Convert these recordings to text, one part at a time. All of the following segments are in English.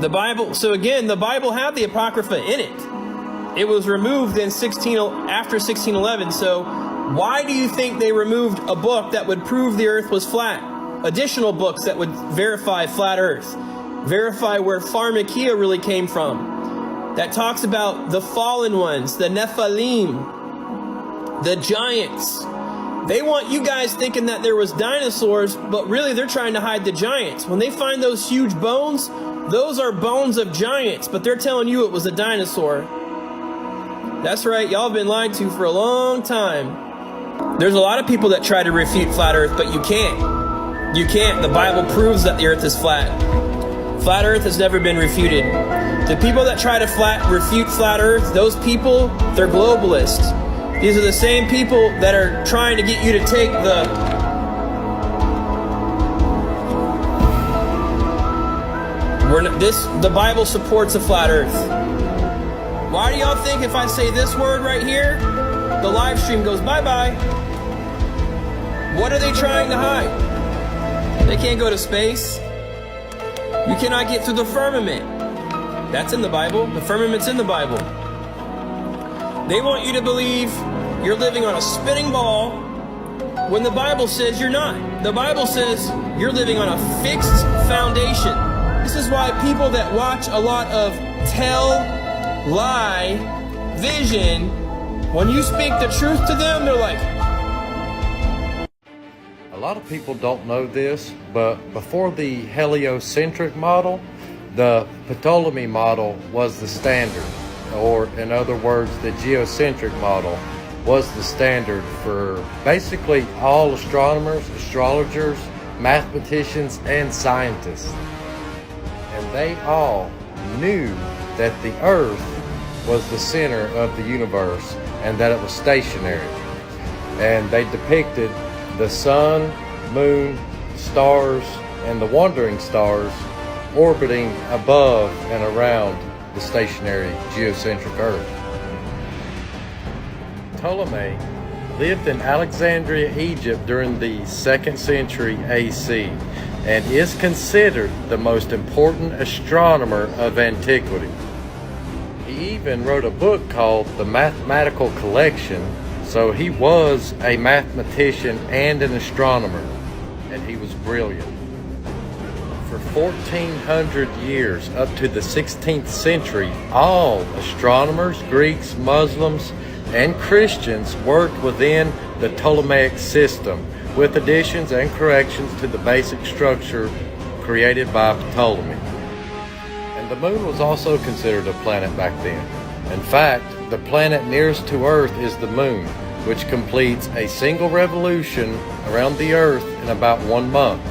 The Bible, so again, the Bible had the Apocrypha in it. It was removed in after 1611. So why do you think they removed a book that would prove the earth was flat? Additional books that would verify flat earth, verify where pharmakia really came from, that talks about the fallen ones, the Nephilim, the giants. They want you guys thinking that there was dinosaurs, but really they're trying to hide the giants. When they find those huge bones, those are bones of giants, but they're telling you it was a dinosaur. That's right, y'all have been lied to for a long time. There's a lot of people that try to refute flat earth, but you can't. You can't. The Bible proves that the earth is flat. Flat earth has never been refuted. The people that try to refute flat earth, those people, they're globalists. These are the same people that are trying to get you to take the Bible supports a flat earth. Why do y'all think if I say this word right here, the live stream goes bye-bye? What are they trying to hide? They can't go to space. You cannot get through the firmament. That's in the Bible. The firmament's in the Bible. They want you to believe you're living on a spinning ball when the Bible says you're not. The Bible says you're living on a fixed foundation. This is why people that watch a lot of lie, vision, when you speak the truth to them, they're like... A lot of people don't know this, but before the heliocentric model, the Ptolemy model was the standard. Or in other words, the geocentric model was the standard for basically all astronomers, astrologers, mathematicians, and scientists. And they all knew that the Earth was the center of the universe and that it was stationary. And they depicted the sun, moon, stars, and the wandering stars orbiting above and around the stationary geocentric Earth. Ptolemy lived in Alexandria, Egypt during the 2nd century AC and is considered the most important astronomer of antiquity. He even wrote a book called The Mathematical Collection, so he was a mathematician and an astronomer, and he was brilliant. For 1400 years, up to the 16th century, all astronomers, Greeks, Muslims, and Christians worked within the Ptolemaic system, with additions and corrections to the basic structure created by Ptolemy. And the moon was also considered a planet back then. In fact, the planet nearest to Earth is the moon, which completes a single revolution around the Earth in about 1 month.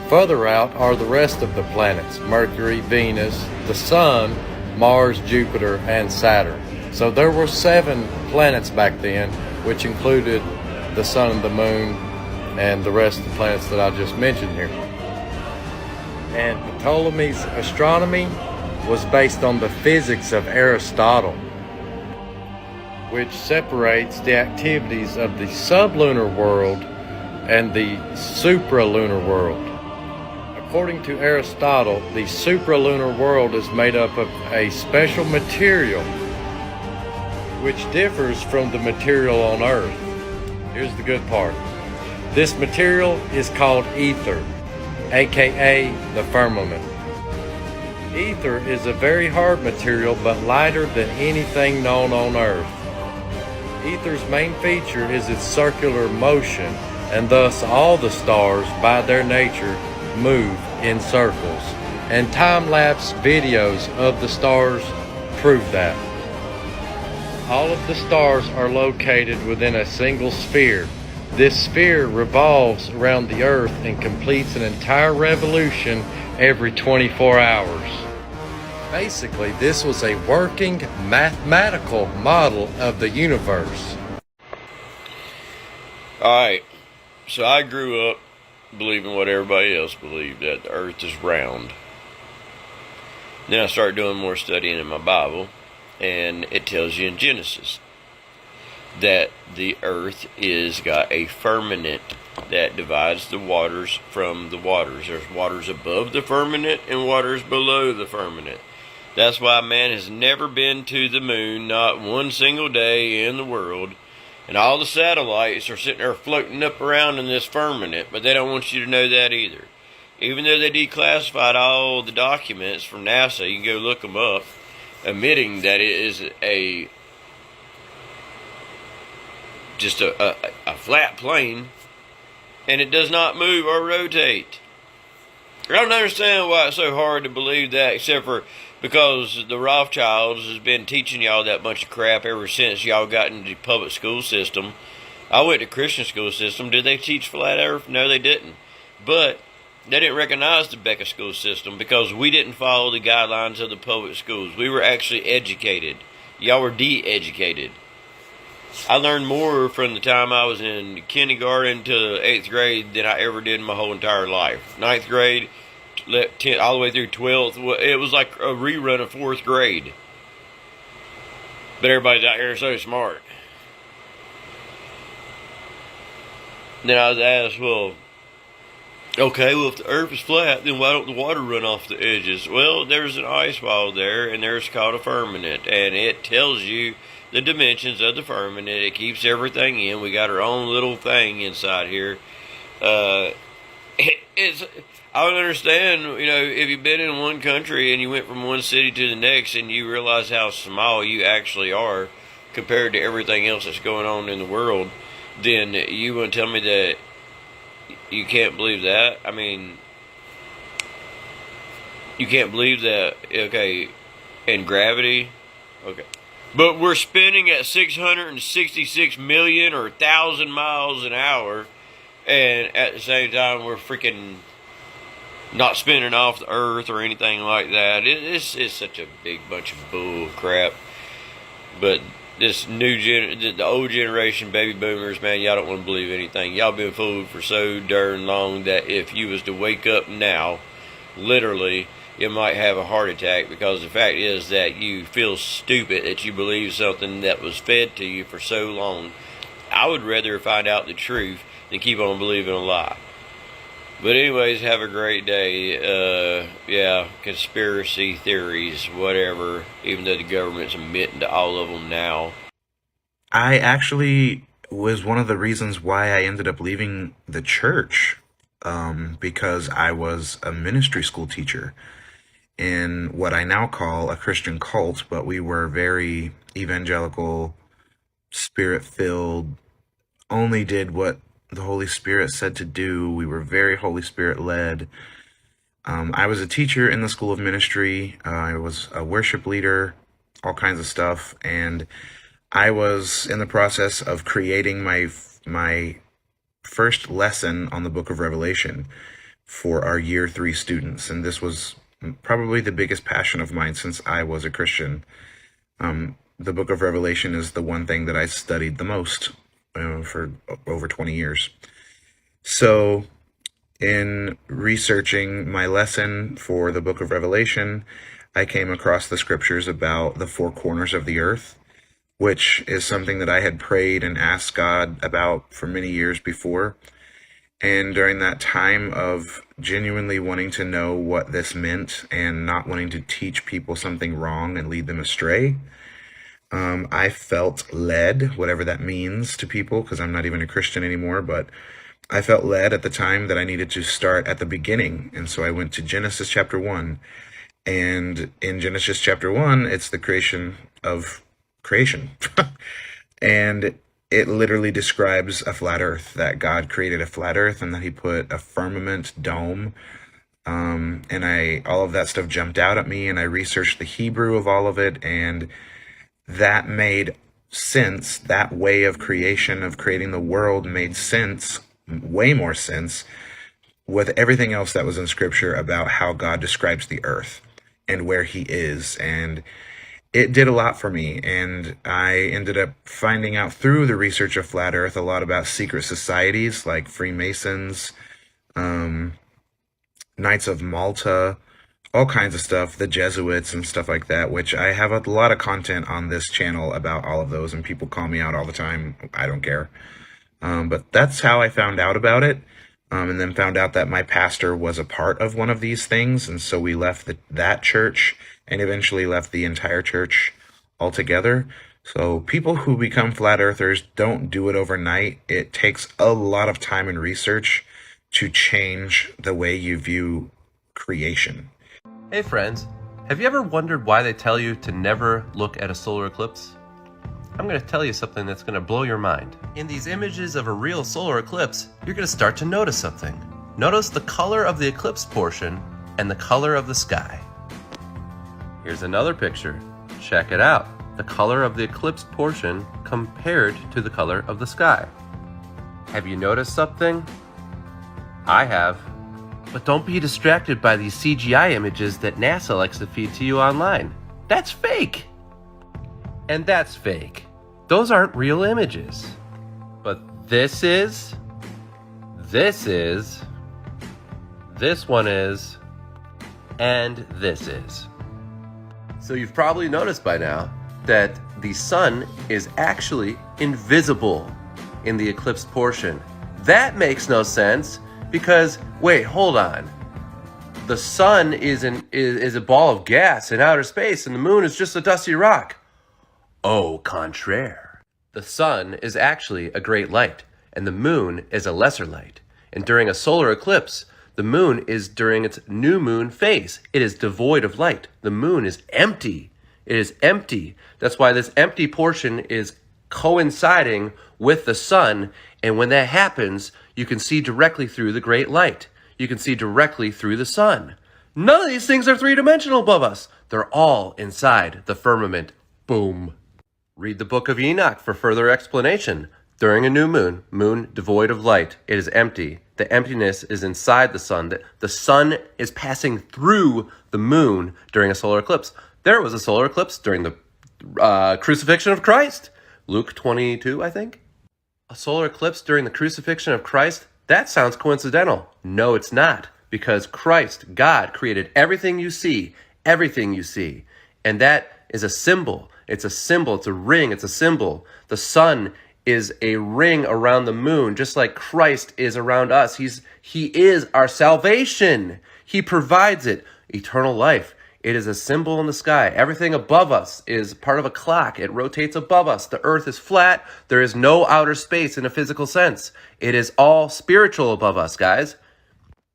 Further out are the rest of the planets: Mercury, Venus, the Sun, Mars, Jupiter, and Saturn. So there were 7 planets back then, which included the Sun and the Moon and the rest of the planets that I just mentioned here. And Ptolemy's astronomy was based on the physics of Aristotle, which separates the activities of the sublunar world and the supralunar world. According to Aristotle, the supralunar world is made up of a special material which differs from the material on Earth. Here's the good part. This material is called ether, aka the firmament. Ether is a very hard material but lighter than anything known on Earth. Ether's main feature is its circular motion, and thus all the stars, by their nature, move in circles. And time-lapse videos of the stars prove that. All of the stars are located within a single sphere. This sphere revolves around the Earth and completes an entire revolution every 24 hours. Basically, this was a working mathematical model of the universe. Alright, so I grew up believing what everybody else believed, that the Earth is round. Then I started doing more studying in my Bible, and it tells you in Genesis that the Earth is got a firmament that divides the waters from the waters. There's waters above the firmament and waters below the firmament. That's why man has never been to the moon, not one single day in the world. And all the satellites are sitting there floating up around in this firmament, but they don't want you to know that either. Even though they declassified all the documents from NASA, you can go look them up, admitting that it is just a flat plane, and it does not move or rotate. I don't understand why it's so hard to believe that, except for because the Rothschilds has been teaching y'all that bunch of crap ever since y'all got into the public school system. I went to Christian school system. Did they teach flat earth? No, they didn't. But they didn't recognize the Becca school system because we didn't follow the guidelines of the public schools. We were actually educated. Y'all were de-educated. I learned more from the time I was in kindergarten to 8th grade than I ever did in my whole entire life. 9th grade, 10th, all the way through 12th, it was like a rerun of 4th grade. But everybody's out here so smart. Then I was asked, well, okay, well, if the earth is flat, then why don't the water run off the edges? Well, there's an ice wall there, and there's called a firmament, and it tells you the dimensions of the firmament. It keeps everything in. We got our own little thing inside here. I don't understand, if you've been in one country and you went from one city to the next and you realize how small you actually are compared to everything else that's going on in the world, then you want to tell me that you can't believe that? I mean, you can't believe that, okay, and gravity, okay. But we're spinning at 666 million or 1,000 miles an hour, and at the same time we're freaking not spinning off the earth or anything like that. It's such a big bunch of bull crap. But this the old generation baby boomers, man, y'all don't want to believe anything. Y'all been fooled for so darn long that if you was to wake up now, literally, you might have a heart attack, because the fact is that you feel stupid that you believe something that was fed to you for so long. I would rather find out the truth than keep on believing a lie. But anyways, have a great day. Yeah, conspiracy theories, whatever, even though the government's admitting to all of them now. I actually was one of the reasons why I ended up leaving the church, because I was a ministry school teacher in what I now call a Christian cult, but we were very evangelical, spirit-filled, only did what the Holy Spirit said to do. We were very Holy Spirit-led. I was a teacher in the school of ministry. I was a worship leader, all kinds of stuff, and I was in the process of creating my first lesson on the Book of Revelation for our Year 3 students, and this was probably the biggest passion of mine since I was a Christian. The Book of Revelation is the one thing that I studied the most for over 20 years. So in researching my lesson for the Book of Revelation, I came across the scriptures about the four corners of the earth, which is something that I had prayed and asked God about for many years before. And during that time of genuinely wanting to know what this meant and not wanting to teach people something wrong and lead them astray, I felt led, whatever that means to people, because I'm not even a Christian anymore, but I felt led at the time that I needed to start at the beginning. And so I went to Genesis chapter 1. And in Genesis chapter 1, it's the creation of creation. And it literally describes a flat earth, that God created a flat earth and that he put a firmament dome. And all of that stuff jumped out at me, and I researched the Hebrew of all of it, and that made sense. That way of creation, of creating the world, made sense, way more sense, with everything else that was in scripture about how God describes the earth and where he is. And it did a lot for me, and I ended up finding out through the research of Flat Earth a lot about secret societies like Freemasons, Knights of Malta, all kinds of stuff, the Jesuits and stuff like that, which I have a lot of content on this channel about all of those, and people call me out all the time. I don't care. But that's how I found out about it. And then found out that my pastor was a part of one of these things. And so we left that church and eventually left the entire church altogether. So people who become flat earthers don't do it overnight. It takes a lot of time and research to change the way you view creation. Hey friends, have you ever wondered why they tell you to never look at a solar eclipse? I'm going to tell you something that's going to blow your mind. In these images of a real solar eclipse, you're going to start to notice something. Notice the color of the eclipse portion and the color of the sky. Here's another picture. Check it out. The color of the eclipse portion compared to the color of the sky. Have you noticed something? I have. But don't be distracted by these CGI images that NASA likes to feed to you online. That's fake. And that's fake. Those aren't real images. But this one is, and this is. So you've probably noticed by now that the sun is actually invisible in the eclipse portion. That makes no sense because, wait, hold on. The sun is a ball of gas in outer space and the moon is just a dusty rock. Au contraire. The sun is actually a great light and the moon is a lesser light. And during a solar eclipse, the moon is during its new moon phase. It is devoid of light. The moon is empty. It is empty. That's why this empty portion is coinciding with the sun. And when that happens, you can see directly through the great light. You can see directly through the sun. None of these things are three-dimensional above us. They're all inside the firmament. Boom. Read the book of Enoch for further explanation. During a new moon, moon devoid of light, it is empty. The emptiness is inside the sun. The sun is passing through the moon during a solar eclipse. There was a solar eclipse during the crucifixion of Christ. Luke 22, I think. A solar eclipse during the crucifixion of Christ? That sounds coincidental. No, it's not. Because Christ, God, created everything you see. Everything you see. And that is a symbol. It's a symbol. It's a ring. It's a symbol. The sun is a ring around the moon, just like Christ is around us. He is our salvation. He provides it. Eternal life. It is a symbol in the sky. Everything above us is part of a clock. It rotates above us. The earth is flat. There is no outer space in a physical sense. It is all spiritual above us, guys.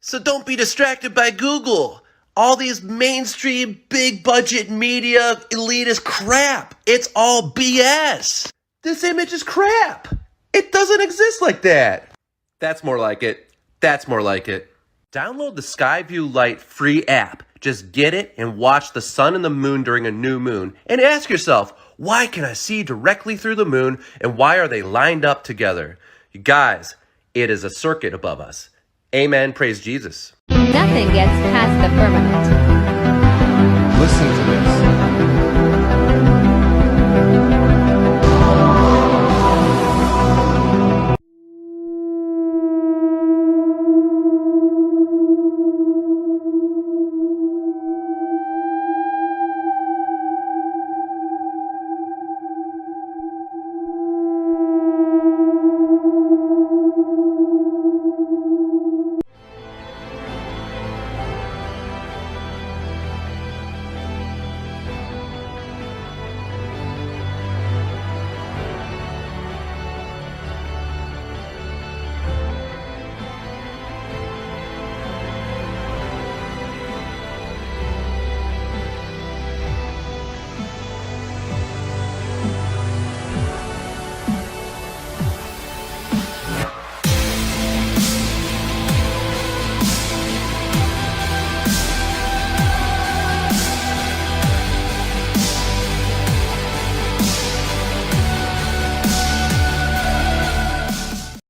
So don't be distracted by Google. All these mainstream, big budget media, elitist crap. It's all BS. This image is crap. It doesn't exist like that. That's more like it. That's more like it. Download the Skyview Lite free app. Just get it and watch the sun and the moon during a new moon. And ask yourself, why can I see directly through the moon and why are they lined up together? You guys, it is a circuit above us. Amen. Praise Jesus. Nothing gets past the firmament.